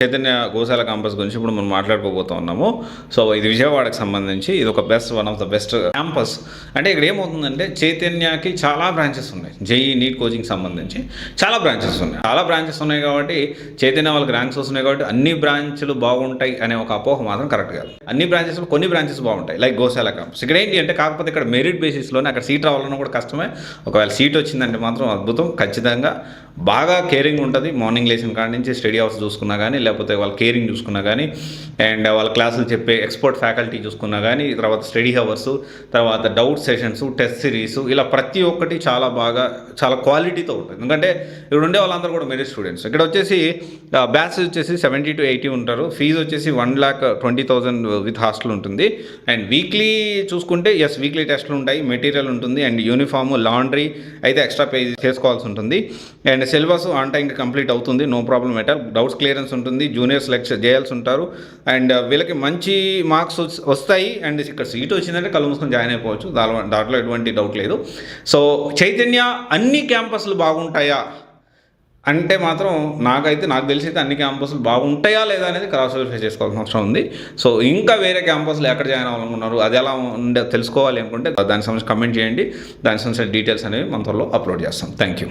చైతన్య గోశాల campus గురించి ఇప్పుడు మనం మాట్లాడుకోబోతూ ఉన్నాము. సో ఇది విజయవాడకు సంబంధించి ఇది ఒక one of the best campus. అంటే ఇక్కడ ఏమవుతుందంటే చైతన్యకి చాలా బ్రాంచెస్ ఉన్నాయి. జేఈ నీట్ కోచింగ్ సంబంధించి చాలా బ్రాంచెస్ ఉన్నాయి కాబట్టి చైతన్య వాళ్ళకి ర్యాంక్స్ వస్తున్నాయి కాబట్టి అన్ని బ్రాంచ్లు బాగుంటాయి అనే ఒక అపోహ మాత్రం కరెక్ట్ కాదు. అన్ని బ్రాంచెస్లో కొన్ని బ్రాంచెస్ బాగుంటాయి, లైక్ గోశాల క్యాంపస్. ఇక్కడ ఏంటి అంటే కాకపోతే ఇక్కడ మెరిట్ బేసిస్లోనే అక్కడ సీట్ రావాలన్నా కూడా కష్టమే. ఒకవేళ సీట్ వచ్చిందంటే మాత్రం అద్భుతం, ఖచ్చితంగా బాగా కేరింగ్ ఉంటుంది. మార్నింగ్ లేచిన కాడి నుంచి స్టడీ అవర్స్ చూసుకున్నా కానీ, లేకపోతే వాళ్ళ కేరింగ్ చూసుకున్నా కానీ, అండ్ వాళ్ళ క్లాసులు చెప్పే ఎక్స్పర్ట్ ఫ్యాకల్టీ చూసుకున్నా కానీ, తర్వాత స్టడీ అవర్స్, తర్వాత డౌట్ సెషన్స్, టెస్ట్ సిరీస్, ఇలా ప్రతి ఒక్కటి చాలా బాగా చాలా క్వాలిటీతో ఉంటుంది. ఎందుకంటే ఇక్కడ ఉండే వాళ్ళందరూ కూడా మెరిట్ స్టూడెంట్స్. ఇక్కడ వచ్చేసి బ్యాచ్ వచ్చేసి 70 to 80 ఉంటారు. ఫీజు వచ్చేసి 1,20,000 విత్ హాస్టల్ ఉంటుంది. అండ్ వీక్లీ చూసుకుంటే వీక్లీ టెస్ట్లు ఉంటాయి, మెటీరియల్ ఉంటుంది, అండ్ యూనిఫామ్, లాండ్రీ అయితే ఎక్స్ట్రా పే చేసుకోవాల్సి ఉంటుంది. అండ్ సిలబస్ ఆన్ టైంకి కంప్లీట్ అవుతుంది, no problem at all. Doubts clearance ఉంటుంది, జూనియర్స్ లెక్చర్ చేయాల్సి ఉంటారు. అండ్ వీళ్ళకి మంచి మార్క్స్ వస్తాయి. అండ్ ఇక్కడ సీట్ వచ్చిందంటే కళ్ళు మూసుకొని జాయిన్ అయిపోవచ్చు, దాంట్లో ఎటువంటి డౌట్ లేదు. సో చైతన్య అన్ని క్యాంపస్లు బాగుంటాయా అంటే మాత్రం నాకు తెలిసి అయితే అన్ని క్యాంపస్లు బాగుంటాయా లేదా అనేది క్రాస్ వెరిఫై చేసుకోవాల్సిన అవసరం ఉంది. సో ఇంకా వేరే క్యాంపస్లు ఎక్కడ జాయిన్ అవ్వాలనుకున్నారు, అది ఎలా ఉండే తెలుసుకోవాలి అనుకుంటే దానికి సంబంధించి కమెంట్ చేయండి. దానికి సంబంధించిన డీటెయిల్స్ అనేవి మన త్వరలో అప్లోడ్ చేస్తాం. Thank you.